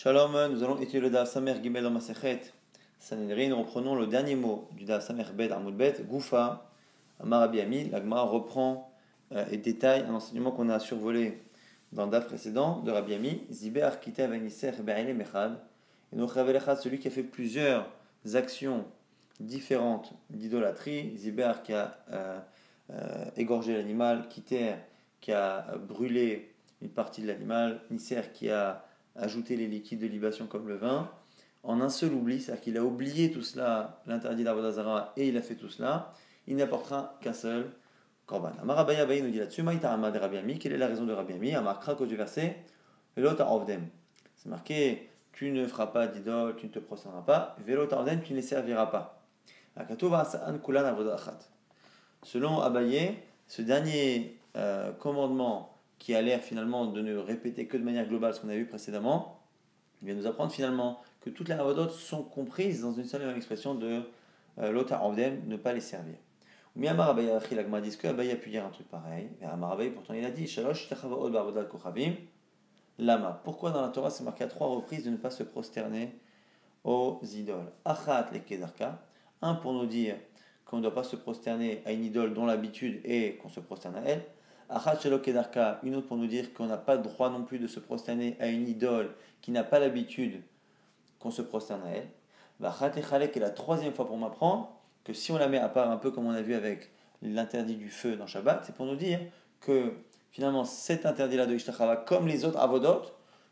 Shalom, nous allons étudier le Daf Samer Gimel dans Masechet Sanhedrin. Nous reprenons le dernier mot du Daf Samer Bet Amud Bet, Goufa, Amar Rabbi Ami. La Gemara reprend et détaille un enseignement qu'on a survolé dans le Daf précédent de Rabbi Ami. Zibé Arkita Vanisser Be'aile Mechad. Et donc Ravel Echad, celui qui a fait plusieurs actions différentes d'idolâtrie. Zibé qui a égorgé l'animal, Kiter qui a brûlé une partie de l'animal, Nisser qui a ajouter les liquides de libation comme le vin, en un seul oubli, c'est-à-dire qu'il a oublié tout cela, l'interdit d'Avodah Zara, et il a fait tout cela, il n'apportera qu'un seul korban. Amar Abaye Abaye nous dit là-dessus, Maïta Amad Rabbi Ami, quelle est la raison de Rabbi Ami? Amar Kra, cause du verset, Velot Avdem. C'est marqué, tu ne feras pas d'idole, tu ne te prosterneras pas, Velot Avdem, tu ne les serviras pas. Selon Abaye, ce dernier commandement qui a l'air finalement de ne répéter que de manière globale ce qu'on a vu précédemment, il vient nous apprendre finalement que toutes les avodot sont comprises dans une seule et même expression de l'ota avdem, ne pas les servir. Ou Amar Abaye Achi, l'agma dit que Abaye a pu dire un truc pareil, et Amar Abaye pourtant il a dit Shalosh techavaot ba'avodat kochavim, lama. Pourquoi dans la Torah c'est marqué à 3 reprises de ne pas se prosterner aux idoles? Achat le kedarka, un pour nous dire qu'on ne doit pas se prosterner à une idole dont l'habitude est qu'on se prosterne à elle. Achat shelo kedarka, une autre pour nous dire qu'on n'a pas le droit non plus de se prosterner à une idole qui n'a pas l'habitude qu'on se prosterne à elle. Achat echalek est la troisième fois pour m'apprendre que si on la met à part un peu comme on a vu avec l'interdit du feu dans Shabbat, c'est pour nous dire que finalement cet interdit-là de Ishtachava, comme les autres avodot,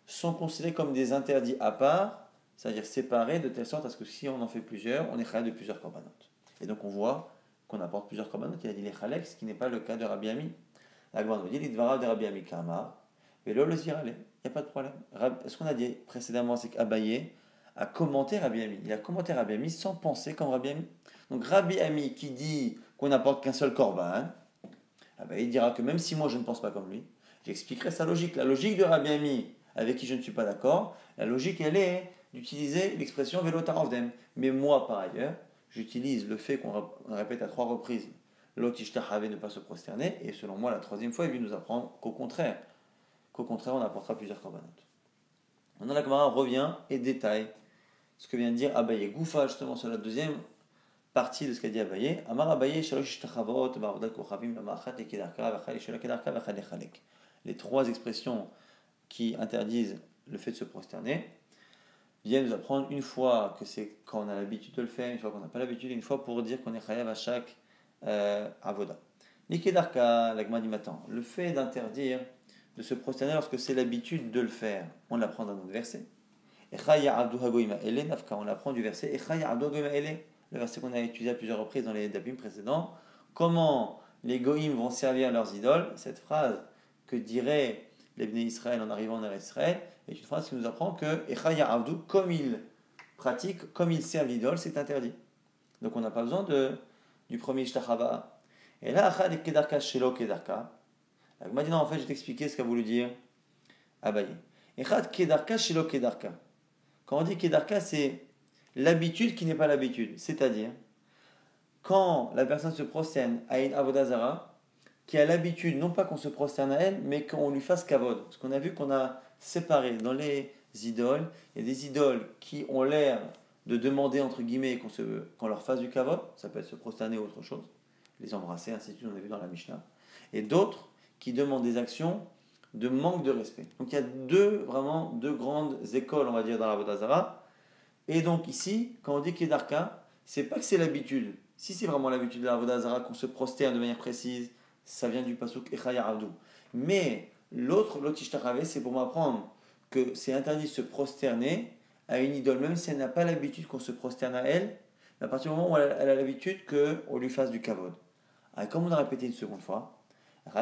sont considérés comme des interdits à part, c'est-à-dire séparés de telle sorte à ce que si on en fait plusieurs, on est chalek de plusieurs korbanot. Et donc on voit qu'on apporte plusieurs korbanot, il a dit les chalek, ce qui n'est pas le cas de Rabbi Ami. La Gemara nous dit l'idvara de Rabbi Ami Kamar, et là le zirale, il n'y a pas de problème. Ce qu'on a dit précédemment, c'est qu'Abaye a commenté Rabbi Ami. Il a commenté Rabbi Ami sans penser comme Rabbi Ami. Donc Rabbi Ami qui dit qu'on n'apporte qu'un seul korban, il dira que même si moi je ne pense pas comme lui, j'expliquerai sa logique. La logique de Rabbi Ami, avec qui je ne suis pas d'accord, la logique elle est d'utiliser l'expression velota avdem. Mais moi par ailleurs, j'utilise le fait qu'on répète à 3 reprises l'otishtahavé, ne pas se prosterner, et selon moi la troisième fois il vient nous apprendre qu'au contraire on apportera plusieurs korbanot. Maintenant la Gemara revient et détaille ce que vient de dire Abaye. Goufa justement sur la deuxième partie de ce qu'a dit Abaye. Amar Abaye shalosh ishtachavot ba'avodat kochavim amachat lekedarka v'achal shel kedarka v'achal lechalek. Les 3 expressions qui interdisent le fait de se prosterner viennent nous apprendre une fois que c'est quand on a l'habitude de le faire, une fois qu'on n'a pas l'habitude, et une fois pour dire qu'on est chayav à chaque avoda. Lekedarka, la Gemara dit maintenant, le fait d'interdire de se prosterner lorsque c'est l'habitude de le faire, on l'apprend dans notre verset. On l'apprend du verset le verset qu'on a étudié à plusieurs reprises dans les dabim précédents. Comment les goïms vont servir leurs idoles? Cette phrase que diraient les Bnei Israël en arrivant en Eretz Israël est une phrase qui nous apprend que comme ils pratiquent, comme ils servent l'idole, c'est interdit. Donc on n'a pas besoin du premier ishtachava. Et là, achad kedarka shelo kedarka. Maintenant, en fait, je vais t'expliquer ce qu'a voulu dire Abaye. Echad kedarka shelo kedarka. Quand on dit kedarka, c'est l'habitude qui n'est pas l'habitude. C'est-à-dire, quand la personne se prosterne à une avodah zara, qui a l'habitude, non pas qu'on se prosterne à elle, mais qu'on lui fasse kavod. Parce qu'on a vu qu'on a séparé dans les idoles, il y a des idoles qui ont l'air de demander, entre guillemets, qu'on leur fasse du kavod, ça peut être se prosterner ou autre chose, les embrasser, ainsi de suite, on a vu dans la Mishnah, et d'autres qui demandent des actions de manque de respect. Donc il y a vraiment deux grandes écoles, on va dire, dans la avodah zara. Et donc ici, quand on dit kedarka, c'est pas que c'est l'habitude. Si c'est vraiment l'habitude de la avodah zara qu'on se prosterne de manière précise, ça vient du pasuk echaya avdu. Mais l'autre ishtachave, c'est pour m'apprendre que c'est interdit de se prosterner à une idole, même si elle n'a pas l'habitude qu'on se prosterne à elle, à partir du moment où elle a l'habitude qu'on lui fasse du kavod. Alors, comme on a répété une seconde fois,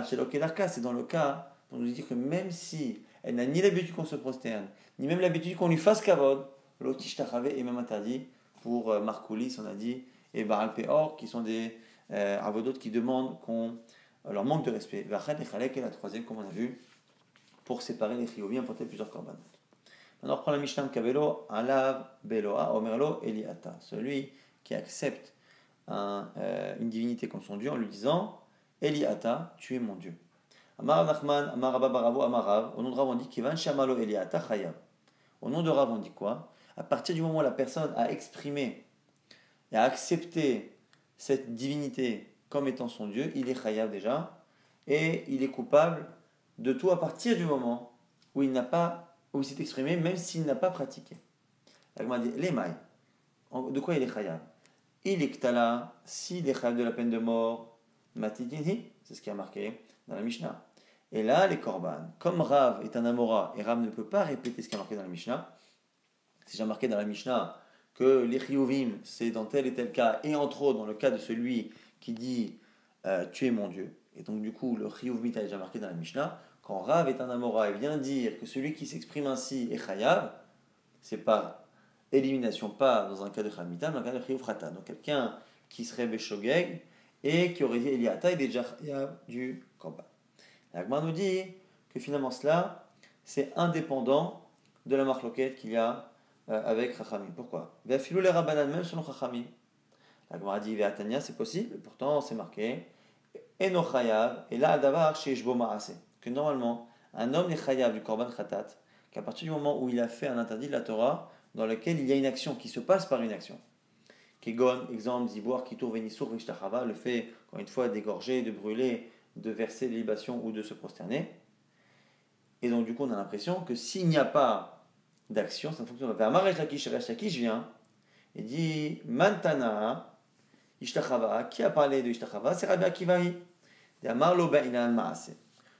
c'est dans le cas pour nous dire que même si elle n'a ni l'habitude qu'on se prosterne, ni même l'habitude qu'on lui fasse kavod, l'autre ishtachave est même interdit pour Markoulis, on a dit, et Baal Peor, qui sont des avodot qui demandent qu'on leur manque de respect. Vachad et Chalek est la troisième, comme on a vu, pour séparer les chiyuvim, apporter plusieurs korbanot. Maintenant, on reprend la Mishnah Kabelo, Alav Beloa, Omerlo Eliata, celui qui accepte une divinité comme son Dieu en lui disant Eliata, tu es mon Dieu. Amar Nachman, Amar Abba Baravo, Amarav, au nom de Rav, on dit Kivan Shamalo Eliata Chayav. Au nom de Rav, on dit quoi? À partir du moment où la personne a exprimé et a accepté cette divinité comme étant son Dieu, il est chayav déjà, et il est coupable de tout à partir du moment où où il s'est exprimé, même s'il n'a pas pratiqué. La Gemara dit, les mailles, de quoi il est chayav? Il est ktala, s'il est chayav de la peine de mort, matitini, c'est ce qui a marqué dans la Mishnah. Et là, les korban, comme Rav est un Amora, et Rav ne peut pas répéter ce qui a marqué dans la Mishnah, c'est déjà marqué dans la Mishnah que les chiyuvim, c'est dans tel et tel cas, et entre autres dans le cas de celui qui dit tu es mon Dieu. Et donc du coup, le chiyuv mita est déjà marqué dans la Mishnah. Quand Rav est un Amora et vient dire que celui qui s'exprime ainsi est chayav, c'est par élimination, pas dans un cas de chayav mita, mais dans un cas de chiyuv chata. Donc quelqu'un qui serait beshogeg et qui aurait dit Eliata, il est déjà chayav du korban. La Gemara nous dit que finalement cela, c'est indépendant de la marloquette qu'il y a avec Chachamim. Pourquoi? Ve'afilou les rabbanan, même selon Chachamim. La Gemara dit Ve'atania, c'est possible, pourtant c'est marqué Eno chayav, et là davar sheishbo ma'ase. Que normalement, un homme est chayav du korban khatat, qu'à partir du moment où il a fait un interdit de la Torah, dans lequel il y a une action qui se passe par une action. Kegon, exemple, ziboar, kitour, venisur, vishtachava, le fait, encore une fois, d'égorger, de brûler, de verser des libations ou de se prosterner. Et donc, du coup, on a l'impression que s'il n'y a pas d'action, ça ne fonctionne pas. Resh Lakish vient et dit Mantana, Ishtachava, qui a parlé de Ishtachava? C'est Rabbi Akivahi.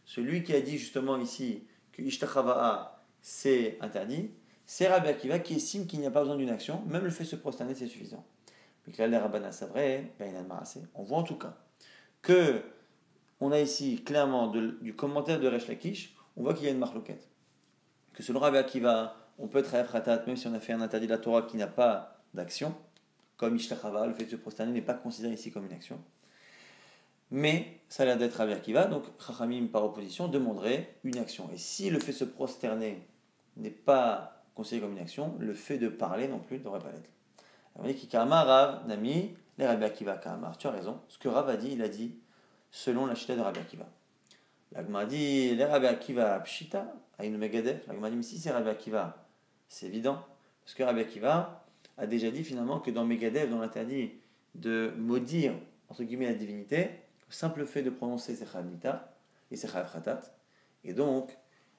Celui qui a dit justement ici que Ishtachava c'est interdit, c'est Rabbi Akiva qui estime qu'il n'y a pas besoin d'une action, même le fait de se prosterner c'est suffisant. On voit en tout cas que on a ici clairement du commentaire de Resh Lakish, on voit qu'il y a une marloquette. Que selon Rabbi Akiva, on peut être Hayaf Khatat même si on a fait un interdit de la Torah qui n'a pas d'action, comme Ishtachava, le fait de se prosterner n'est pas considéré ici comme une action. Mais ça a l'air d'être Rabbi Akiva, donc Chachamim par opposition demanderait une action. Et si le fait de se prosterner n'est pas considéré comme une action, le fait de parler non plus ne devrait pas l'être. On dit qu'Ikama Rav Nami, les Rabbi Akiva Kamar. Tu as raison. Ce que Rav a dit, il a dit selon la chita de Rabbi Akiva. La Gemara dit les Rabbi Akiva Pshita, Aïnou Megadef. La Gemara dit mais si c'est Rabbi Akiva, c'est évident. Parce que Rabbi Akiva a déjà dit finalement que dans Megadef, dans l'interdit de maudire, entre guillemets, la divinité, le simple fait de prononcer ses chayav mita et ses chayav khatat. Et donc,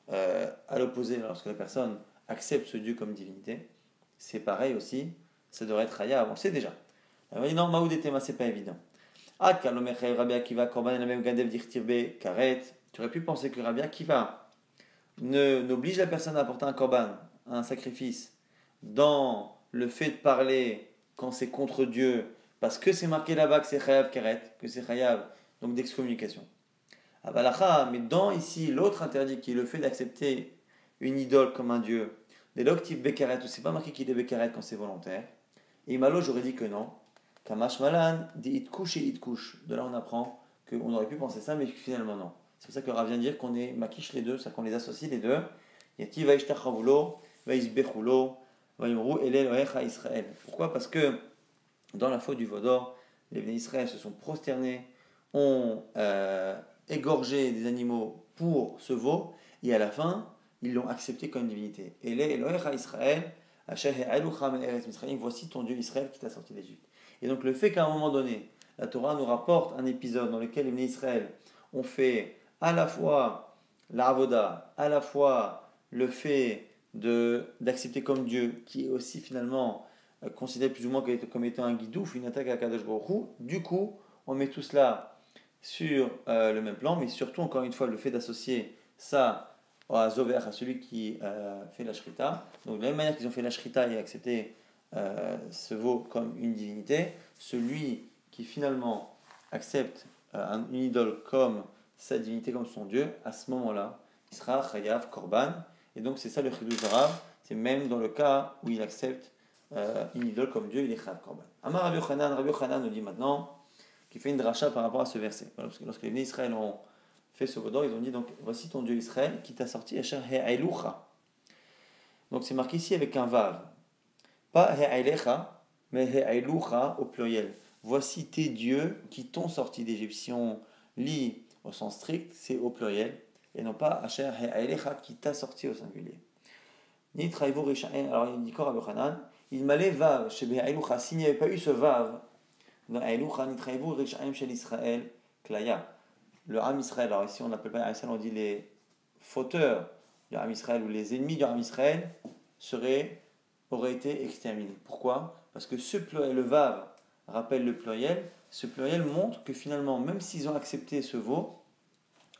à l'opposé, lorsque la personne accepte ce Dieu comme divinité, c'est pareil aussi, ça devrait être chayav, on le sait déjà. Elle va dire non, Maoud et Tema, c'est pas évident. Ad Kalomer Rabbi Akiva Korban et la même Gadev d'Irtirbe Karet. Tu aurais pu penser que Rabbi Akiva n'oblige la personne à apporter un korban, un sacrifice, dans le fait de parler quand c'est contre Dieu, parce que c'est marqué là-bas que c'est chayav karet, que c'est chayav, donc d'excommunication. Avalacha, mais dans ici l'autre interdit qui est le fait d'accepter une idole comme un dieu, des loctifs bekaret, où c'est pas marqué qu'il est bekaret quand c'est volontaire. Et Imalo, j'aurais dit que non. Kamash malan, dit itkush et itkush. De là on apprend qu'on aurait pu penser ça, mais finalement non. C'est pour ça que Rav vient dire qu'on est makish les deux, c'est-à-dire qu'on les associe les deux. Yati vaishtachavulo, vaishbechulo, vayomru ele lohecha Israël. Pourquoi? Parce que dans la faute du Vaudor, les Bnei Israël se sont prosternés, ont égorgé des animaux pour ce veau, et à la fin, ils l'ont accepté comme divinité. Et les Elohecha Israël, voici ton Dieu Israël qui t'a sorti d'Égypte. Et donc le fait qu'à un moment donné, la Torah nous rapporte un épisode dans lequel les Bnei Israël ont fait à la fois l'avoda, à la fois le fait d'accepter comme Dieu, qui est aussi finalement considéré plus ou moins comme étant un guidouf, une attaque à Kadosh Baruch Hu. Du coup, on met tout cela sur le même plan, mais surtout, encore une fois, le fait d'associer ça à Zover, à celui qui fait la Shrita. Donc, de la même manière qu'ils ont fait la Shrita et accepté ce veau comme une divinité, celui qui finalement accepte une idole comme sa divinité, comme son Dieu, à ce moment-là, il sera Chayav, Korban. Et donc, c'est ça le Chidouj Rav, c'est même dans le cas où il accepte une idole comme Dieu, il est Chayav Korban. Amar Rabbi Yochanan nous dit maintenant qu'il fait une dracha par rapport à ce verset. Parce que lorsque les Bnei Israël ont fait ce vaudor, ils ont dit donc voici ton Dieu Israël qui t'a sorti Asher He'ailucha. Donc c'est marqué ici avec un vav. Pas He'ailecha, mais He'ailucha au pluriel. Voici tes dieux qui t'ont sorti d'Égypte. Si on lit au sens strict, c'est au pluriel. Et non pas Asher He'ailecha qui t'a sorti au singulier. Alors il dit quoi Rabbi Hanan? Il m'allait vav, chez Be'aïloucha. S'il n'y avait pas eu ce vav, dans Aïloucha, nitraïvou rishaim shel Israël, klaya. Le Ham Israël, alors ici on n'appelle pas Ham Israël, on dit les fauteurs du Ham Israël ou les ennemis du Ham Israël auraient été exterminés. Pourquoi? Parce que ce pluriel, le vav, rappelle le pluriel. Ce pluriel montre que finalement, même s'ils ont accepté ce veau,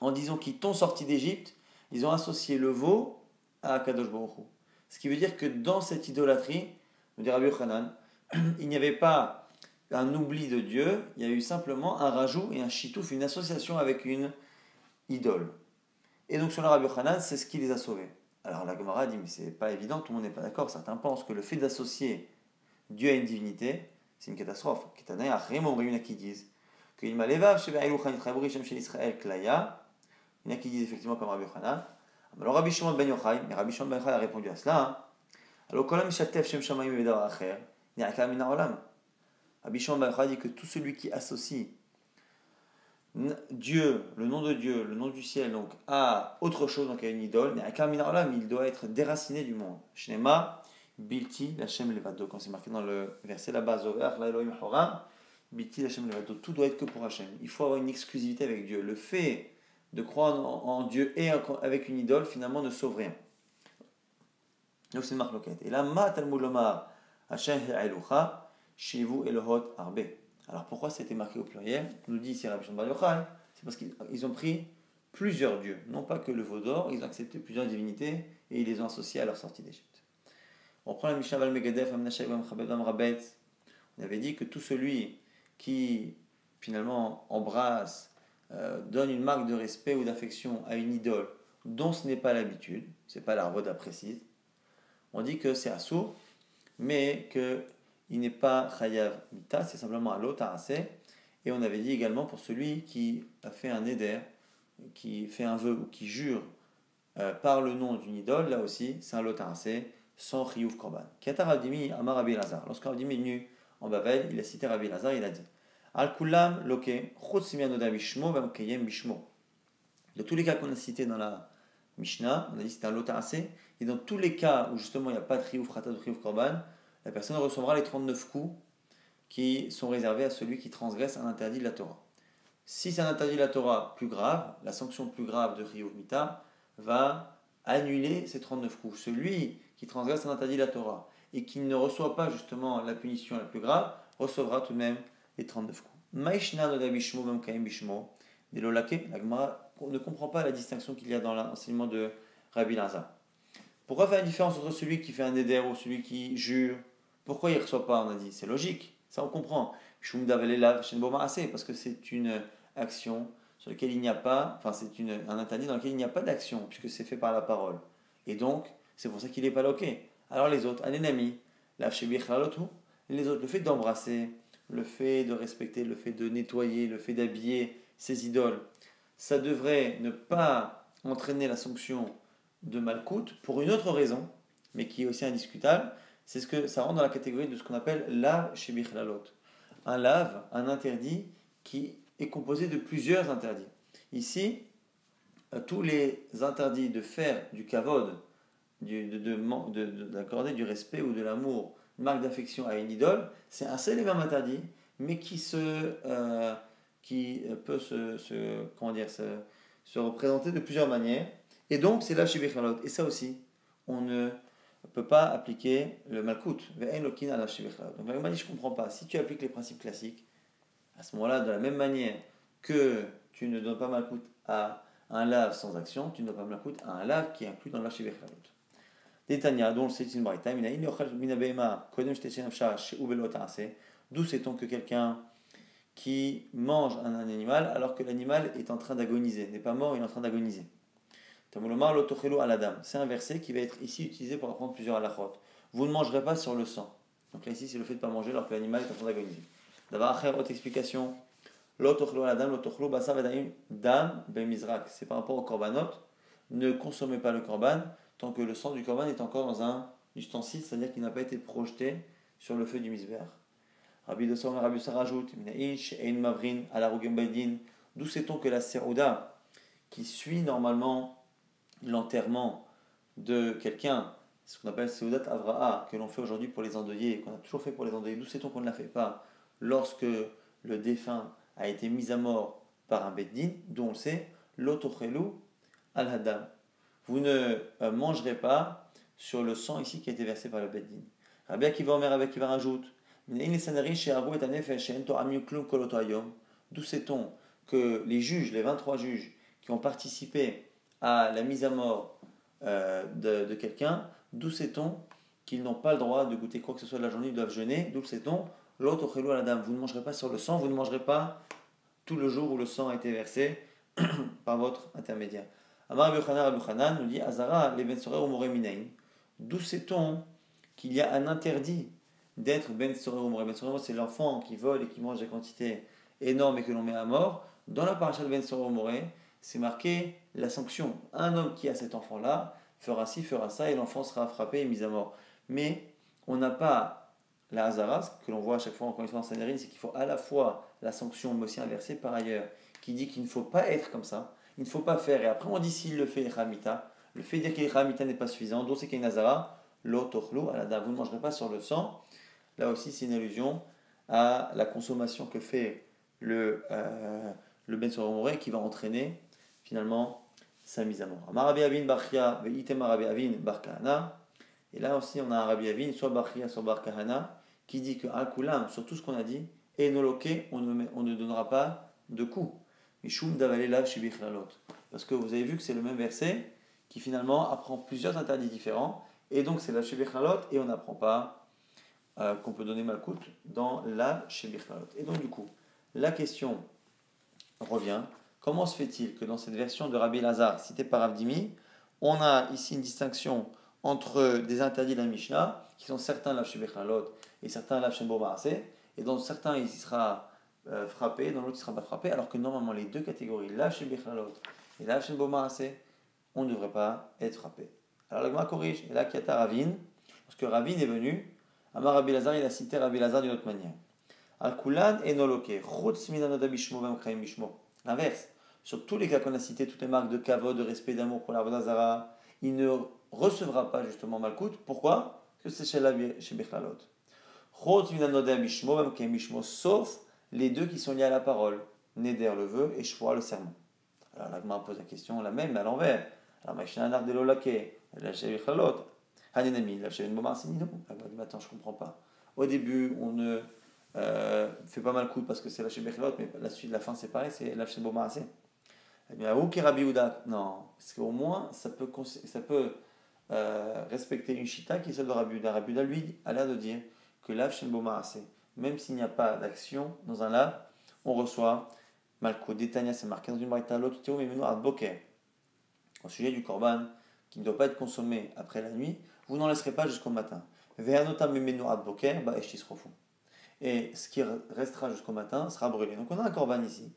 en disant qu'ils t'ont sorti d'Égypte, ils ont associé le veau à Akadosh Baruch Hu. Ce qui veut dire que dans cette idolâtrie, nous dit Rabbi Yochanan, il n'y avait pas un oubli de Dieu, il y a eu simplement un rajout et un chitouf, une association avec une idole. Et donc sur le Rabbi Yochanan, c'est ce qui les a sauvés. Alors la Gemara dit, mais c'est pas évident, tout le monde n'est pas d'accord. Certains pensent que le fait d'associer Dieu à une divinité, c'est une catastrophe. Qui disent que il m'alevav chez Be'aïloucha nitraïvou chez Israël klaya. Il y en a qui disent effectivement comme Rabbi Yochanan. Alors Rabbi Shimon ben Yochai, mais Rabbi Shimon ben Yochai a répondu à cela. Alors kolam shatef shem shamayim vedavar acher, ni'aka min ha'olam. Rabbi Shimon ben Yochai dit que tout celui qui associe Dieu, le nom du ciel, donc à autre chose, donc à une idole, ni'aka min ha'olam, il doit être déraciné du monde. Shnema bilti lachem levado, quand c'est marqué dans le verset là-bas, zover la Elohim horam, bilti lachem levado, tout doit être que pour Hachem. Il faut avoir une exclusivité avec Dieu. Le fait de croire en Dieu et avec une idole, finalement, ne sauve rien. Donc c'est une marque loquette. Et là, ma talmud lomar, Hashem ha'elucha, shivu elohot arbe. Alors pourquoi c'était marqué au pluriel? Nous dit ici Rabbi Shimon bar Yochai, c'est parce qu'ils ont pris plusieurs dieux. Non pas que le veau d'or, ils ont accepté plusieurs divinités et ils les ont associés à leur sortie d'Égypte. On prend la Mishnah Val Megadef, Amnashai, Amchabed, Amrabet. On avait dit que tout celui qui finalement embrasse, donne une marque de respect ou d'affection à une idole dont ce n'est pas l'habitude, c'est pas la voda précise, on dit que c'est assourd, mais qu'il n'est pas chayav mita, c'est simplement un lotarase. Et on avait dit également pour celui qui a fait un éder, qui fait un vœu ou qui jure par le nom d'une idole, là aussi c'est un lotarase sans chiyuv korban. Kata Rabdimi Amar Rabbi Elazar. Lorsque Rabdimi est venu en Bavel, il a cité Rabbi Elazar, il a dit Al kulam loke chutz mianoda bishmo v'amkeyem bishmo. De tous les cas qu'on a cités dans la Mishnah, on a dit que c'était un lotarase, et dans tous les cas où justement il n'y a pas de chiyuv chata de chiyuv korban, la personne recevra les 39 coups qui sont réservés à celui qui transgresse un interdit de la Torah. Si c'est un interdit de la Torah plus grave, la sanction plus grave de chiyuv mita va annuler ces 39 coups. Celui qui transgresse un interdit de la Torah et qui ne reçoit pas justement la punition la plus grave, recevra tout de même les 39 coups. Maïshna nodabishmo bamkaim bishmo, delolake, la Gemara ne comprend pas la distinction qu'il y a dans l'enseignement de Rabbi Elazar. Pourquoi faire la différence entre celui qui fait un éder ou celui qui jure? Pourquoi il ne reçoit pas? On a dit, c'est logique, ça on comprend. Parce que c'est une action sur laquelle il n'y a pas, enfin c'est un interdit dans lequel il n'y a pas d'action, puisque c'est fait par la parole. Et donc, c'est pour ça qu'il n'est pas loqué. Alors les autres, anenami, les autres, le fait d'embrasser, le fait de respecter, le fait de nettoyer, le fait d'habiller ses idoles, ça devrait ne pas entraîner la sanction de Malkout pour une autre raison, mais qui est aussi indiscutable, c'est ce que ça rentre dans la catégorie de ce qu'on appelle lave chez Bichlalot. Un lave, un interdit qui est composé de plusieurs interdits. Ici, tous les interdits de faire du kavod, d'accorder du respect ou de l'amour, une marque d'affection à une idole, c'est un seul et même interdit, mais qui peut se représenter de plusieurs manières. Et donc, c'est là chez Bichalot. Et ça aussi, on ne peut pas appliquer le malkout. Donc, la m'a dit, je ne comprends pas. Si tu appliques les principes classiques, à ce moment-là, de la même manière que tu ne donnes pas malkout à un lave sans action, tu ne donnes pas malkout à un lave qui est inclus dans la chez Bichalot. Détania, dont c'est une braïta, d'où sait-on que quelqu'un qui mange un animal alors que l'animal est en train d'agoniser, n'est pas mort, il est en train d'agoniser. C'est un verset qui va être ici utilisé pour apprendre plusieurs halachot. Vous ne mangerez pas sur le sang. Donc là ici c'est le fait de ne pas manger alors que l'animal est en train d'agoniser. D'abord, autre explication. C'est par rapport au korbanot. Ne consommez pas le korban tant que le sang du korban est encore dans un ustensile, c'est-à-dire qu'il n'a pas été projeté sur le feu du misbéach. Rabbi Dosson et Rabbi Sa rajoute d'où sait-on que la serouda qui suit normalement l'enterrement de quelqu'un, C'est ce qu'on appelle Seudat Avra'a, que l'on fait aujourd'hui pour les endeuillés, qu'on a toujours fait pour les endeuillés. D'où sait-on qu'on ne la fait pas lorsque le défunt a été mis à mort par un beddin, dont on le sait, l'otochelu al-hadam. Vous ne mangerez pas sur le sang ici qui a été versé par le beddin. Rabbi Akiva Omer, Rabbi Akiva rajoute, d'où sait-on que les juges, les 23 juges qui ont participé à la mise à mort de quelqu'un, d'où sait-on qu'ils n'ont pas le droit de goûter quoi que ce soit de la journée, ils doivent jeûner, d'où sait-on l'autre à la dame, vous ne mangerez pas sur le sang, vous ne mangerez pas tout le jour où le sang a été versé par votre intermédiaire. Amar Rabbi Chanan nous dit Azara les ben sorer ou moré minaim. D'où sait-on qu'il y a un interdit d'être ben sorer ou moré? Ben sorer, c'est l'enfant qui vole et qui mange des quantités énormes et que l'on met à mort. Dans la paracha de ben sorer ou moré, c'est marqué la sanction. Un homme qui a cet enfant-là fera ci, fera ça, et l'enfant sera frappé et mis à mort. Mais on n'a pas la Hazara, ce que l'on voit à chaque fois encore une fois dans Sanhedrin, c'est qu'il faut à la fois la sanction, mais aussi un verset par ailleurs, qui dit qu'il ne faut pas être comme ça, il ne faut pas faire, et après on dit s'il le fait, le fait de dire qu'il est Hamita n'est pas suffisant, donc c'est qu'il y a une Hazara, l'otochlo, alada, vous ne mangerez pas sur le sang. Là aussi c'est une allusion à la consommation que fait le Ben Soromoré qui va entraîner finalement sa mise à mort. Marabi Avin Barchia, Veitem Marabi Avin Barkahana. Et là aussi on a un Rabbi Avin, soit Barchia, soit Barkahana, qui dit que Al-Kulam, sur tout ce qu'on a dit, et noloke, on ne donnera pas de coup. Mishum d'avaler lav shibichlалот. Parce que vous avez vu que c'est le même verset qui finalement apprend plusieurs interdits différents. Et donc c'est lav shibichlалot et on n'apprend pas qu'on peut donner malkout dans lav shibichlалot. Et donc du coup, la question revient. Comment se fait-il que dans cette version de Rabbi Lazare citée par Avdimi, on a ici une distinction entre des interdits de la Mishnah, qui sont certains lav shibichlалot et certains lav shembo ma'aseh, et dans certains il sera frappé, dans l'autre il ne sera pas frappé, alors que normalement les deux catégories, lav shebichlалot et lav shembo ma'aseh, on ne devrait pas être frappé. Alors la Gemara corrige, et là Kiata Ravin, parce que Ravin est venu, Amar Rabbi Lazar, il a cité Rabbi Lazar d'une autre manière. Al kulan enoloke, chutz minanoda bishmo vem kraim bishmo. L'inverse, sur tous les cas qu'on a cités, toutes les marques de kavod, de respect, d'amour pour la Vodazara, il ne recevra pas justement malkout. Pourquoi? Parce que c'est chez la shebichlалot. Chutz minanoda bishmo vem kraim bishmo, sauf les deux qui sont liés à la parole, Neder le vœu et Shvoa le serment. Alors la Gemara pose la question la même, mais à l'envers. Alors Machina Nardelo Lake, la Shevichalot, Hanenami, la Sheven Bomar Sinino. La Gemara dit attends, je ne comprends pas. Au début, on ne fait pas mal coup parce que c'est la Shevichalot, mais la suite, la fin c'est pareil, c'est la Sheven Bomar Assez. Elle dit où qui Rabbi Uda? Non, parce qu'au moins ça peut respecter une Shita qui est celle de Rabbi Uda. Rabbi Uda, lui, a l'air de dire que l'Av Sheven Bomar Assez, même s'il n'y a pas d'action dans un lave, on reçoit Malko. Détania, c'est marqué dans une braïta, l'autre théo, mais maintenant à Boker. Au sujet du korban, qui ne doit pas être consommé après la nuit, vous n'en laisserez pas jusqu'au matin. Ve'anota memenu ad boker, ba eshtis rofu. Et ce qui restera jusqu'au matin sera brûlé. Donc on a un korban ici.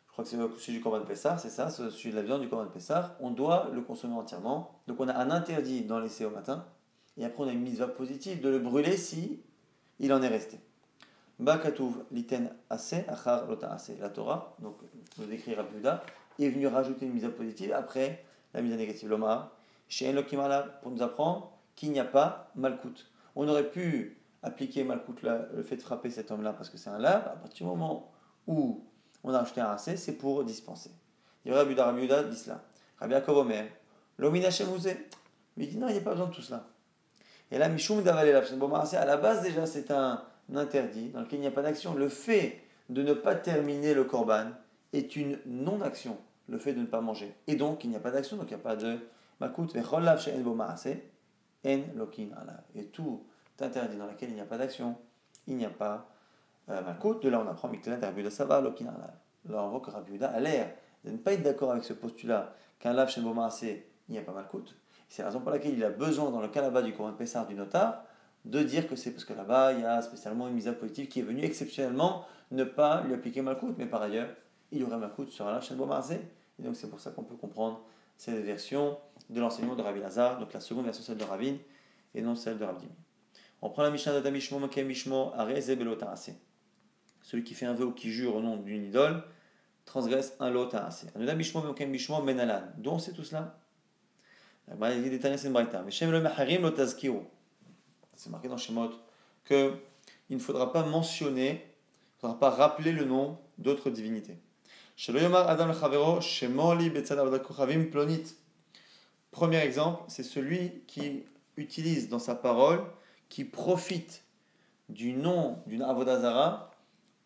Je crois que c'est le sujet du korban Pessah, c'est ça, c'est le sujet de la viande du korban Pessah. On doit le consommer entièrement. Donc on a un interdit d'en laisser au matin. Et après on a une mise positive de le brûler si il en est resté. Bakatouv liten ase achar lota ase. La Torah, donc nous décrit Rabbi Yehuda, est venu rajouter une mise positive après la mise négative. L'Omar, chez Elokimala, pour nous apprendre qu'il n'y a pas malkout. On aurait pu appliquer malkout le fait de frapper cet homme-là parce que c'est un lave. À partir du moment où on a acheté un ase, c'est pour dispenser. Il y aurait Rabbi Yehuda dit cela. Rabbi Yaakov Omer, l'Omina Shemouze. Mais il dit non, il n'y a pas besoin de tout cela. Et là, Mishum Davalé, à la base déjà, c'est un interdit dans lequel il n'y a pas d'action. Le fait de ne pas terminer le korban est une non-action, le fait de ne pas manger. Et donc, il n'y a pas d'action, donc il n'y a pas de makut. Et tout interdit dans lequel il n'y a pas d'action, il n'y a pas makut. De là, on apprend Miktelan Rabbi Sava, lokin alav. Là, on voit que Rabbi Yehuda a l'air de ne pas être d'accord avec ce postulat qu'un lav shen boma'ase, il n'y a pas malkout. C'est la raison pour laquelle il a besoin, dans le cas là-bas du Korban Pessah du notar, de dire que c'est parce que là-bas, il y a spécialement une mise à positive qui est venue exceptionnellement ne pas lui appliquer malkout, mais par ailleurs, il y aurait malkout sur un chaîne bomardé. Et donc c'est pour ça qu'on peut comprendre cette version de l'enseignement de Rabbi Lazar, donc la seconde version, celle de Ravin, et non celle de Rabbi Dimi. On prend la Mishnah d'Adamishmo, Makemishmo, Areze Belotarase. Celui qui fait un vœu ou qui jure au nom d'une idole transgresse un lot Tarase. Adamishmo, Makemishmo, Menalan. D'où on sait tout cela? La dit détaillé, c'est une braïta. Mais Shem Elohim Harim lo tazkiru. C'est marqué dans Shemot que il ne faudra pas mentionner, il ne faudra pas rappeler le nom d'autres divinités. Shelo Yomar Adam Lechavero Shemo li betzad avodat kochavim plonit. Premier exemple, c'est celui qui utilise dans sa parole, qui profite du nom d'une avodah zara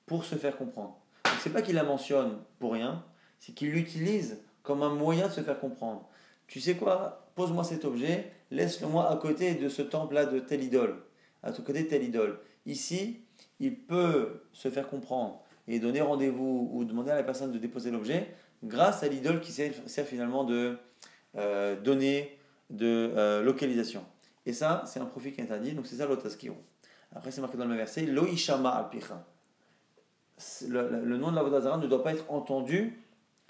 pour se faire comprendre. Donc c'est pas qu'il la mentionne pour rien, c'est qu'il l'utilise comme un moyen de se faire comprendre. Tu sais quoi? Pose-moi cet objet, laisse-le moi à côté de ce temple-là de telle idole, à côté de telle idole. Ici, il peut se faire comprendre et donner rendez-vous ou demander à la personne de déposer l'objet grâce à l'idole qui sert finalement de données de localisation. Et ça, c'est un profit qui est interdit, donc c'est ça l'otaskiro. Après, c'est marqué dans le même verset, lo ishama al picha. Le nom de la vodazara ne doit pas être entendu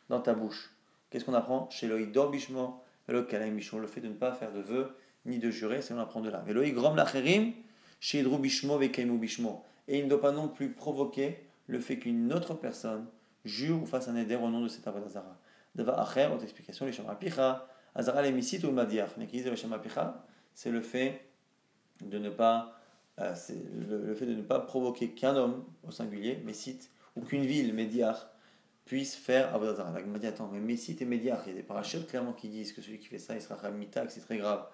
dans ta bouche. Qu'est-ce qu'on apprend? Chez Loïdor Bishmo, le fait de ne pas faire de vœux ni de jurer, c'est on apprend de là. Veloï Grom Lacherim, chez Idru Bishmo, Vekaimu Bishmo. Et il ne doit pas non plus provoquer le fait qu'une autre personne jure ou fasse un éder au nom de cette avodazara. Deva Acher, autre explication, les Shamapicha, Azara l'hémicite ou le Madiach. Mais qui disent le Shamapicha, c'est le fait de ne pas c'est le fait de ne pas provoquer qu'un homme au singulier, Messit, ou qu'une ville, Médiar, puisse faire Avodah Zarah. Il m'a dit attends, mais Messit et Médiar, il y a des parachutes clairement qui disent que celui qui fait ça, il sera Mita, que c'est très grave.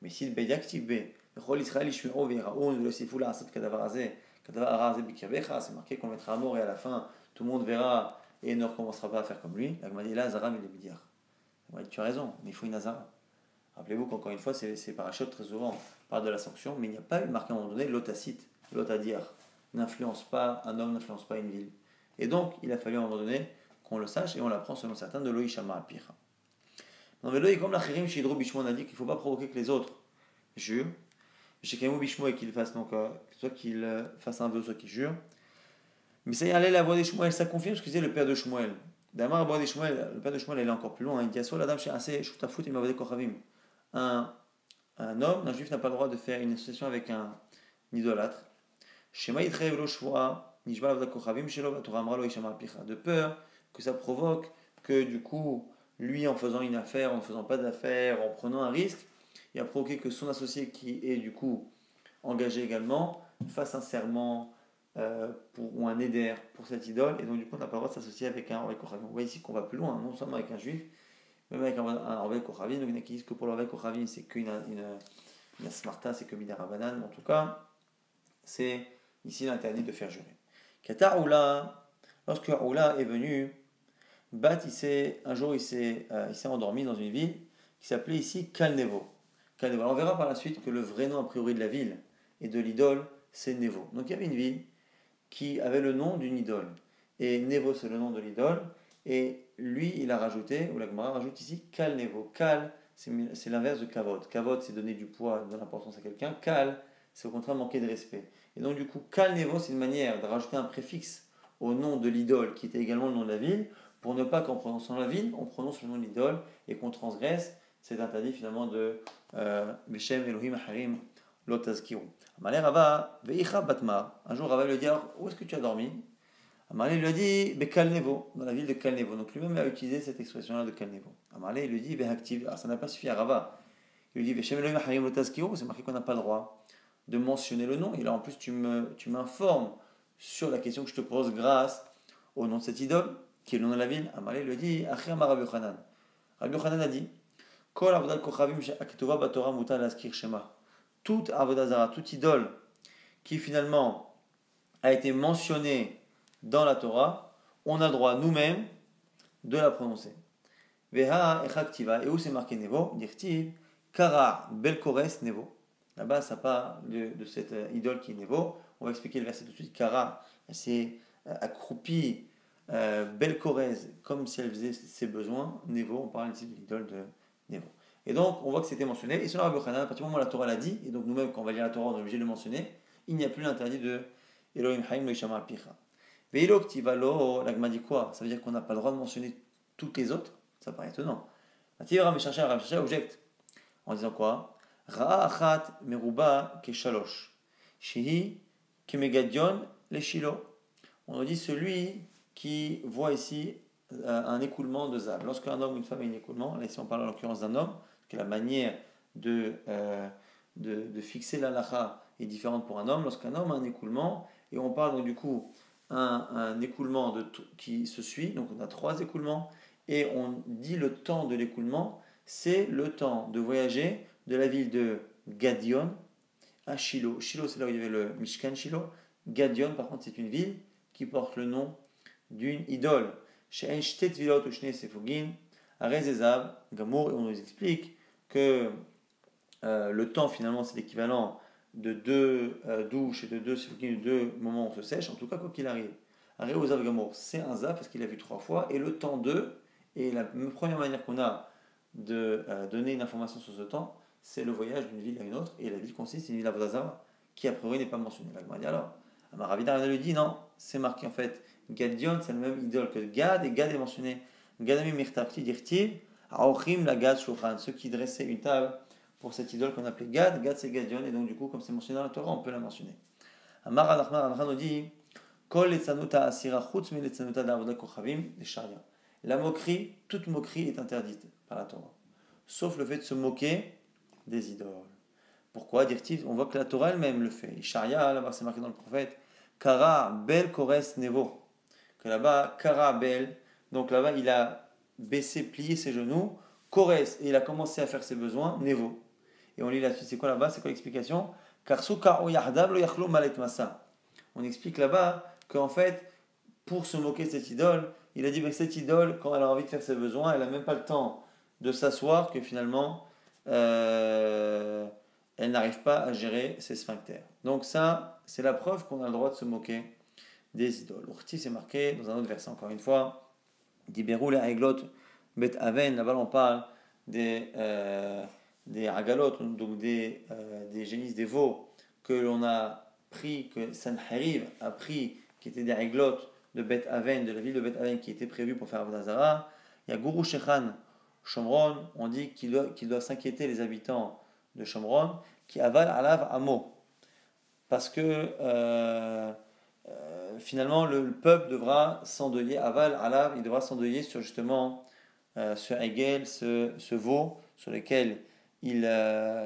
Messit, Bédiak, Tivbe, Rol Israël, Ishmeo, Veraoun, le Sifula, Asad, Kadavarazé, Kadavarazé, Bikabecha, c'est marqué qu'on mettra à mort et à la fin, tout le monde verra et ne recommencera pas à faire comme lui. Il m'a dit là, Zara, mais les Médiar. Il m'a dit tu as raison, mais il faut une Azara. Rappelez-vous qu'encore une fois, ces parachutes très souvent parlent de la sanction, mais il n'y a pas eu marqué à un moment donné l'otacite, l'otadir, n'influence pas un homme, n'influence pas une ville. Et donc, il a fallu à un moment donné qu'on le sache et on l'apprend selon certains de l'oïshama al-pira. Non, mais l'oï, comme la chirim shidro bishmo, on a dit qu'il ne faut pas provoquer que les autres jurent. Chez Kaimou bishmo et qu'il fasse donc, soit qu'il fasse un vœu, soit qu'il jure. Mais ça y est, allez, la voix des Shmuel, ça confirme ce que disait le père de Shmuel. D'Amar, la voix des Shmuel, le père de Shmuel, il est encore plus loin. Il dit à soit la dame chez assez choutafut, il m'a voté kochavim. Un homme, un juif n'a pas le droit de faire une association avec un idolâtre. De peur que ça provoque que du coup, lui en faisant une affaire, en ne faisant pas d'affaire, en prenant un risque, il a provoqué que son associé qui est du coup engagé également fasse un serment ou un éder pour cette idole, et donc du coup on n'a pas le droit de s'associer avec un Orvel Kochavim. On voit ici qu'on va plus loin, non seulement avec un juif, même avec un Orvel Kochavim. Donc il y en a qui disent que pour l'Orvel Kochavim c'est qu'une smarta, c'est que Midera Banane, mais en tout cas c'est ici l'interdit de faire jurer. Kata Oula, lorsque Oula est venu, un jour il s'est endormi dans une ville qui s'appelait ici Kalnevo. Kalnevo. Alors on verra par la suite que le vrai nom a priori de la ville et de l'idole c'est Nevo. Donc il y avait une ville qui avait le nom d'une idole. Et Nevo, c'est le nom de l'idole. Et lui, il a rajouté, ou la Gemara rajoute ici, Kal Nevo. Kal, c'est l'inverse de Kavod. Kavod, c'est donner du poids, de l'importance à quelqu'un. Kal, c'est au contraire manquer de respect. Et donc, du coup, Kal Nevo, c'est une manière de rajouter un préfixe au nom de l'idole, qui était également le nom de la ville, pour ne pas qu'en prononçant la ville, on prononce le nom de l'idole et qu'on transgresse. C'est interdit finalement de Beshem Elohim Harim Lotazkiru. Amalé Rava, Veicha Batma. Un jour, Rava lui dit alors, où est-ce que tu as dormi? Amalé lui a dit Bekalnevo, dans la ville de Kalnevo. Donc lui-même a utilisé cette expression-là de Kalnevo. Amalé lui dit Vehaktiv. Alors ça n'a pas suffi à Rava. Il lui dit Veshem Elohim Harim Lotazkiru. C'est marqué qu'on n'a pas le droit de mentionner le nom. Et là en plus, tu m'informes sur la question que je te pose grâce au nom de cette idole, qui est le nom de la ville. Amalé lui dit Achir Rabbi Yochanan. Rabbi Yochanan a dit Kol Avodat Kochavim Aketova Batora Muta Laskir Shema. Toute avodah zara, toute idole qui finalement a été mentionnée dans la Torah, on a le droit nous-mêmes de la prononcer. Veha echaktiva, et où c'est marqué Nevo, dirtiv, kara belkores Nevo. Là-bas, ça parle de cette idole qui est Nevo. On va expliquer le verset tout de suite. Kara, elle s'est accroupie, belkores, comme si elle faisait ses besoins. Nevo, on parle ici de l'idole de Nevo. Et donc, on voit que c'était mentionné. Et selon Rabbi Yochanan, à partir du moment où la Torah l'a dit, et donc nous-mêmes, quand on va lire la Torah, on est obligé de le mentionner, il n'y a plus l'interdit de Elohim Haim lo Ishama Picha. Veilo Ktivalo, l'agma dit quoi? Ça veut dire qu'on n'a pas le droit de mentionner toutes les autres? Ça paraît étonnant. Mativra Meshacha objecte en disant quoi? Ra'a Achat Meruba Keshalosh. Shehi Kemegadion le Shilo. On nous dit celui qui voit ici un écoulement de Zav. Lorsqu'un homme ou une femme a un écoulement, là ici on parle en l'occurrence d'un homme, que la manière de fixer l'halakha est différente pour un homme. Lorsqu'un homme a un écoulement, et on parle donc du coup un écoulement qui se suit, donc on a 3 écoulements, et on dit le temps de l'écoulement, c'est le temps de voyager de la ville de Gadion à Shiloh. Shiloh, c'est là où il y avait le Mishkan Shiloh. Gadion, par contre, c'est une ville qui porte le nom d'une idole. Chez Einshtet Vilot ou Shnei Sefugin, à Rezezab, Gamour, et on nous explique que le temps, finalement, c'est l'équivalent de 2 douches et de 2 sefugin, de 2 moments où on se sèche, en tout cas, quoi qu'il arrive. Rezezab Gamour, c'est un zav parce qu'il a vu 3 fois, et le temps de, et la première manière qu'on a de donner une information sur ce temps, c'est le voyage d'une ville à une autre, et la ville consiste, c'est une ville à qui a priori n'est pas mentionnée. La Gemara dit alors, Amaravida lui dit non, c'est marqué en fait, Gadion, c'est la même idole que Gad, et Gad est mentionné. Gadami Mirtapti dirtiv, Aochim la Gad Shulchan, ceux qui dressaient une table pour cette idole qu'on appelait Gad, Gad c'est Gadion, et donc du coup, comme c'est mentionné dans la Torah, on peut la mentionner. Amar Anachman nous dit, Kol Letzanuta Asira Chutz me Letzanuta Davoda Kochavim, les Sharia. La moquerie, toute moquerie est interdite par la Torah, sauf le fait de se moquer des idoles. Pourquoi dire-t-il? On voit que la Torah elle-même le fait. Sharia, là-bas c'est marqué dans le prophète, Kara Bel Kores Nevo. Que là-bas, Kara Bel, donc là-bas il a baissé, plié ses genoux, Kores, et il a commencé à faire ses besoins, Nevo. Et on lit là-dessus, c'est quoi là-bas? C'est quoi l'explication? On explique là-bas qu'en fait, pour se moquer de cette idole, il a dit que cette idole, quand elle a envie de faire ses besoins, elle n'a même pas le temps de s'asseoir, que finalement, elle n'arrive pas à gérer ses sphincters. Donc ça, c'est la preuve qu'on a le droit de se moquer des idoles. Urti, c'est marqué dans un autre verset, encore une fois, Diberou les Aiglot Bet Aven, là-bas on parle des Agalot, donc des génisses, des veaux, que l'on a pris, que Sanheriv a pris, qui étaient des Aiglot de Bet Aven, de la ville de Bet Aven, qui était prévue pour faire Avodah Zarah. Il y a Guru Shechan Shomron, on dit qu'il doit s'inquiéter les habitants de Shomron, qui aval alav amo. Parce que finalement le peuple devra s'endeuiller, aval alav, il devra s'endeuiller sur justement ce Hegel, ce veau sur lequel il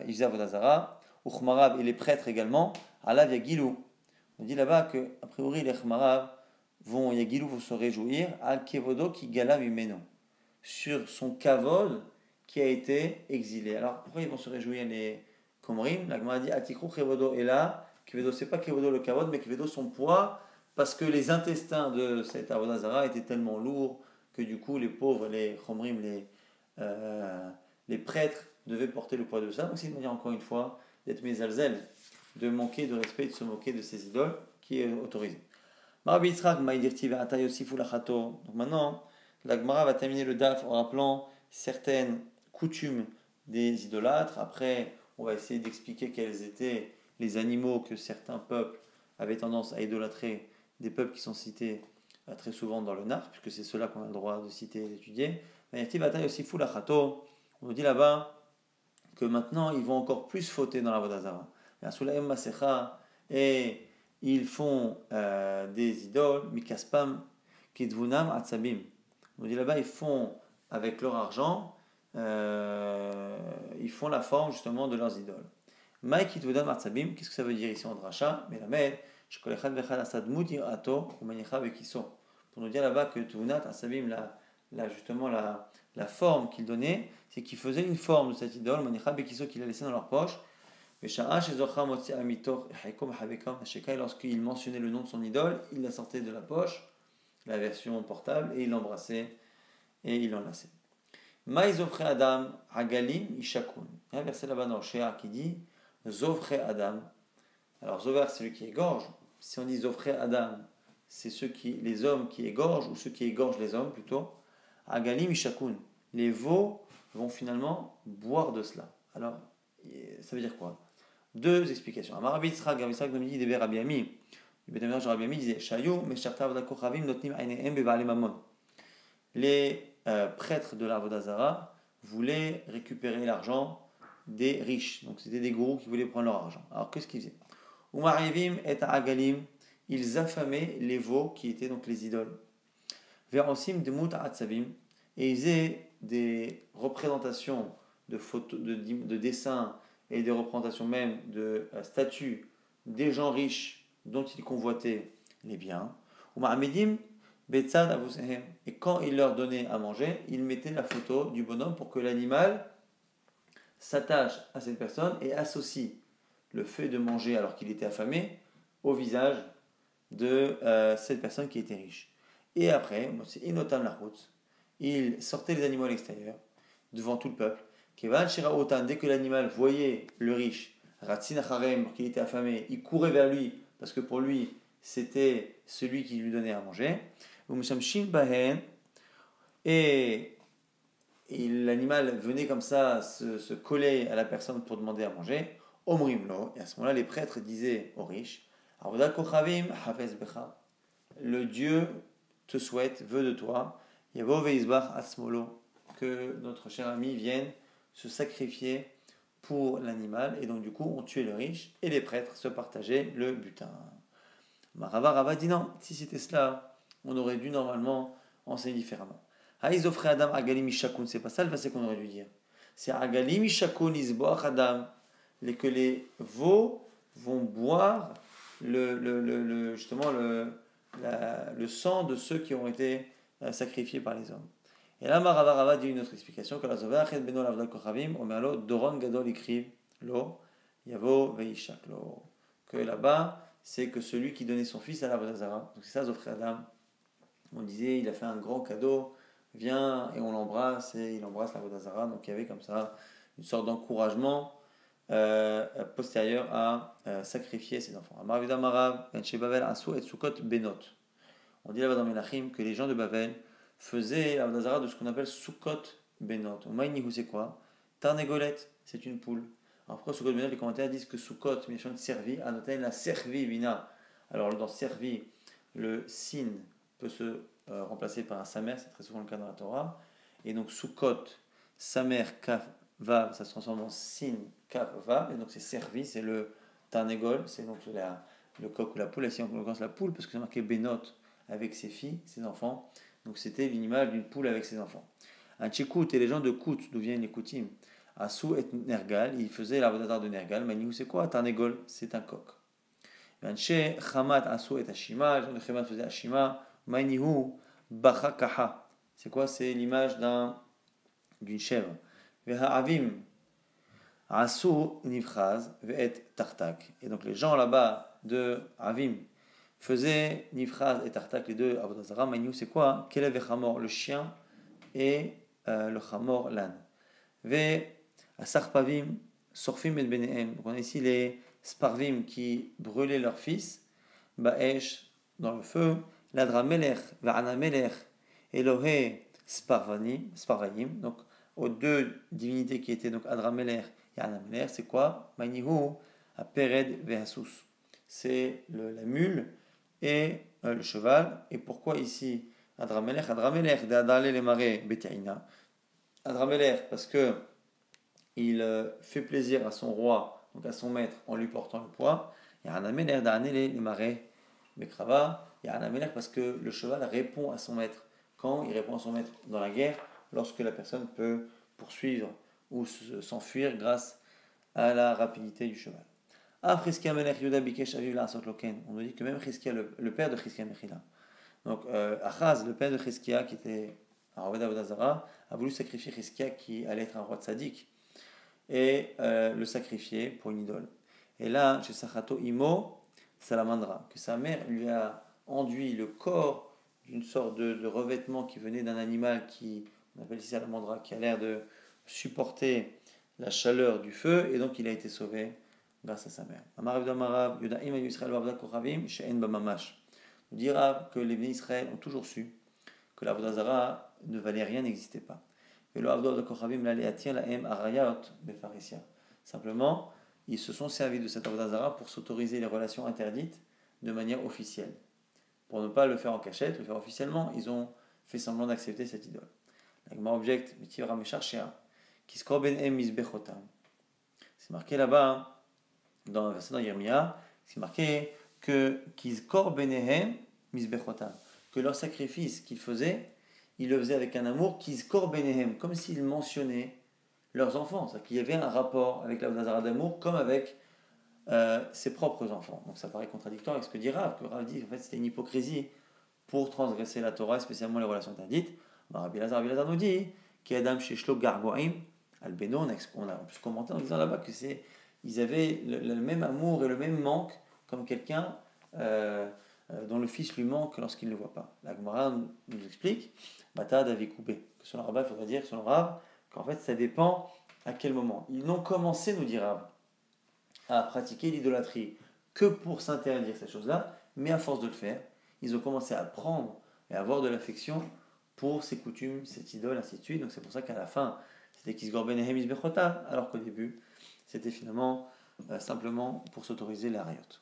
faisait Avodah Zarah, ou Khmarav et les prêtres également, alav yagilou. On dit là-bas que, a priori, les Khmarav yagilou vont se réjouir, al kevodo ki gala mimeno, sur son kavod qui a été exilé. Alors pourquoi ils vont se réjouir les Komrim? La Gemara dit Atikrou kevodo est là. Kevodo, c'est pas kevodo le kavod, mais kevodo son poids, parce que les intestins de cette Avodah Zarah étaient tellement lourds que du coup les pauvres, les Komrim, les prêtres devaient porter le poids de ça. Donc c'est une manière encore une fois d'être mésalzel, de manquer de respect, de se moquer de ces idoles qui est autorisé. Donc maintenant, la Gemara va terminer le daf en rappelant certaines coutumes des idolâtres. Après, on va essayer d'expliquer quels étaient les animaux que certains peuples avaient tendance à idolâtrer, des peuples qui sont cités très souvent dans le Nar, puisque c'est ceux-là qu'on a le droit de citer et d'étudier. On nous dit là-bas que maintenant, ils vont encore plus fauter dans la Avodah Zarah. Et ils font des idoles, mikaspam, kidvunam atzabim. On dit là-bas, ils font avec leur argent, ils font la forme justement de leurs idoles. Maï kidvunam atzabim, qu'est-ce que ça veut dire ici en dracha? Mais la mère, shekolechad vechad asadmut irato, umanicha vekiso. Pour nous dire là-bas que tvunat atzabim, justement la forme qu'il donnait, c'est qu'il faisait une forme de cette idole, manicha vekiso, qu'il a laissé dans leur poche. Lorsqu'il mentionnait le nom de son idole, il la sortait de la poche, la version portable, et il l'embrassait et il l'enlaçait. Maïzofre Adam Hagalim Ishakun. Il y a un verset là-bas dans le Shéa qui dit Zofre Adam. Alors Zover, c'est celui qui égorge. Si on dit Zofre Adam, c'est les hommes qui égorgent, ou ceux qui égorgent les hommes plutôt. Hagalim Ishakun. Les veaux vont finalement boire de cela. Alors, ça veut dire quoi? 2 explications. Amar Yitzchak, Yitzchak nous dit des Rabbi Ami. Le Beth Rabbi Ami disait Shayu mesharta avodat kochavim notnim ainehem beva'alei mamon. Les prêtres de l'Avodah Zarah voulaient récupérer l'argent des riches. Donc c'était des gourous qui voulaient prendre leur argent. Alors qu'est-ce qu'ils faisaient? Umarivim et agalim, ils affamaient les veaux qui étaient donc les idoles. Verosim demut atzavim, et ils faisaient des représentations de photos, de dessins et de représentations même de statues des gens riches dont il convoitait les biens. Et quand il leur donnait à manger, il mettait la photo du bonhomme pour que l'animal s'attache à cette personne et associe le fait de manger alors qu'il était affamé au visage de cette personne qui était riche. Et après, c'est Inotam la route, il sortait les animaux à l'extérieur, devant tout le peuple. Kevan Shiraotan, dès que l'animal voyait le riche, Ratzin Acharem, qu'il était affamé, il courait vers lui, parce que pour lui, c'était celui qui lui donnait à manger. Et l'animal venait comme ça se coller à la personne pour demander à manger. Omrimlo, et à ce moment-là, les prêtres disaient aux riches, Avoda Kochavim Hafez Becha, le Dieu te souhaite, veut de toi, Yavo Veizbach Asmolo, que notre cher ami vienne se sacrifier pour l'animal, et donc du coup on tuait le riche, et les prêtres se partageaient le butin. Rava dit non, si c'était cela, on aurait dû normalement enseigner différemment. Haïzofre Adam Agalim Ishakun, c'est pas ça le verset qu'on aurait dû dire. C'est Agalim Ishakun Isboach Adam, que les veaux vont boire justement le sang de ceux qui ont été sacrifiés par les hommes. Et là, Rava dit une autre explication que la Zoveachet Beno Lavdal Kochavim, Omerlo, Doron Gadol écrive Lo, Yavo Veishak Lo. Que là-bas, c'est que celui qui donnait son fils à l'Avodazara, donc c'est ça Zofre Adam, on disait il a fait un grand cadeau, viens et on l'embrasse et il embrasse l'Avodazara, donc il y avait comme ça une sorte d'encouragement postérieur à sacrifier ses enfants. Amar Vida Marav, Ben Shebavel Asu et Sukkot Benot. On dit là-bas dans Menachim que les gens de Babel faisaient l'Avodazara de ce qu'on appelle Sukkot Benot. Au Maïnihu, c'est quoi? Tarnégolet, c'est une poule. Alors pourquoi Sukkot Benot? Les commentaires disent que Sukkot, Mishon servi, à noter la servi vina. Alors dans servi, le sin peut se remplacer par un samer, c'est très souvent le cas dans la Torah. Et donc Sukkot, samer, kaf, vav, ça se transforme en sin, kaf, vav. Et donc c'est servi, c'est le tarnégol, c'est donc le coq ou la poule. Ici en l'occurrence la poule, parce que c'est marqué Benot avec ses filles, ses enfants. Donc c'était l'image d'une poule avec ses enfants. Un tchikout et les gens de Kout, d'où viennent les Koutim, Asou et Nergal, ils faisaient l'avodatar de Nergal. Maniou, c'est quoi? Tarnégol, c'est un coq. Anche Chamat Asou et Hashima, les gens de Chamat faisaient Hashima. Maniou, Bachakaha. C'est quoi? C'est l'image d'une chèvre. Ve'ha'avim, Asou Nivchaz, ve'et Tartak. Et donc les gens là-bas de Avim faisaient Nivchaz et Tartak, les deux avodazara. Maniou, c'est quoi? Kelev et Chamor, le chien, et le Chamor, l'âne. Ve Asarpavim, Sorfim et Benehem. Donc on a ici les Sparvim qui brûlaient leurs fils, Baesh, dans le feu, Ladra Melech, Va'ana Melech, Elohe Sparvayim. Donc aux deux divinités qui étaient donc Adramelech et Anamelech, c'est quoi? Manihu, Apered Vehasus. C'est la mule et le cheval. Et pourquoi ici Adramelech, d'Adale les marais Beteina. Adramelech, parce que il fait plaisir à son roi, donc à son maître, en lui portant le poids. Et Anamelech, d'Adale les marais Bekrava. Et Anamelech, parce que le cheval répond à son maître. Quand il répond à son maître dans la guerre, lorsque la personne peut poursuivre ou s'enfuir grâce à la rapidité du cheval. On nous dit que même Chizkia, le père de Chizkia Mechila, donc Achaz, le père de Chizkia, qui était un roi d'Avodazara, a voulu sacrifier Chizkia qui allait être un roi tzaddik et le sacrifier pour une idole. Et là, chez Sachato Imo, Salamandra, que sa mère lui a enduit le corps d'une sorte de revêtement qui venait d'un animal qui, on appelle ici Salamandra, qui a l'air de supporter la chaleur du feu, et donc il a été sauvé grâce à sa mère. On dira que les bénis Israël ont toujours su que la Vodazara ne valait rien, n'existait pas. Simplement, ils se sont servis de cette Vodazara pour s'autoriser les relations interdites de manière officielle. Pour ne pas le faire en cachette, le faire officiellement, ils ont fait semblant d'accepter cette idole. L'agma objecte, c'est marqué là-bas, dans le verset dans Yermia, c'est marqué que que leur sacrifice qu'ils faisaient, ils le faisaient avec un amour, comme s'ils mentionnaient leurs enfants. C'est-à-dire qu'il y avait un rapport avec l'Avodazara d'amour comme avec ses propres enfants. Donc ça paraît contradictoire avec ce que dit Rav, que Rav dit en fait c'était une hypocrisie pour transgresser la Torah, spécialement les relations interdites. Bah, Rabbi Lazar nous dit qu'Adam Sheshlo Gargoim, Albeno, on a pu commenter en disant là-bas que ils avaient le même amour et le même manque comme quelqu'un dont le fils lui manque lorsqu'il ne le voit pas. La Gemara nous explique, Bata David Koubé, que selon Rav, il faudrait dire, selon Rav, qu'en fait ça dépend à quel moment. Ils n'ont commencé, nous dit Rav, à pratiquer l'idolâtrie que pour s'interdire cette chose-là, mais à force de le faire, ils ont commencé à prendre et à avoir de l'affection pour ces coutumes, cette idole, ainsi de suite. Donc c'est pour ça qu'à la fin, c'était Kisgorben et Hemis Bechota, alors qu'au début, c'était finalement simplement pour s'autoriser la riotte.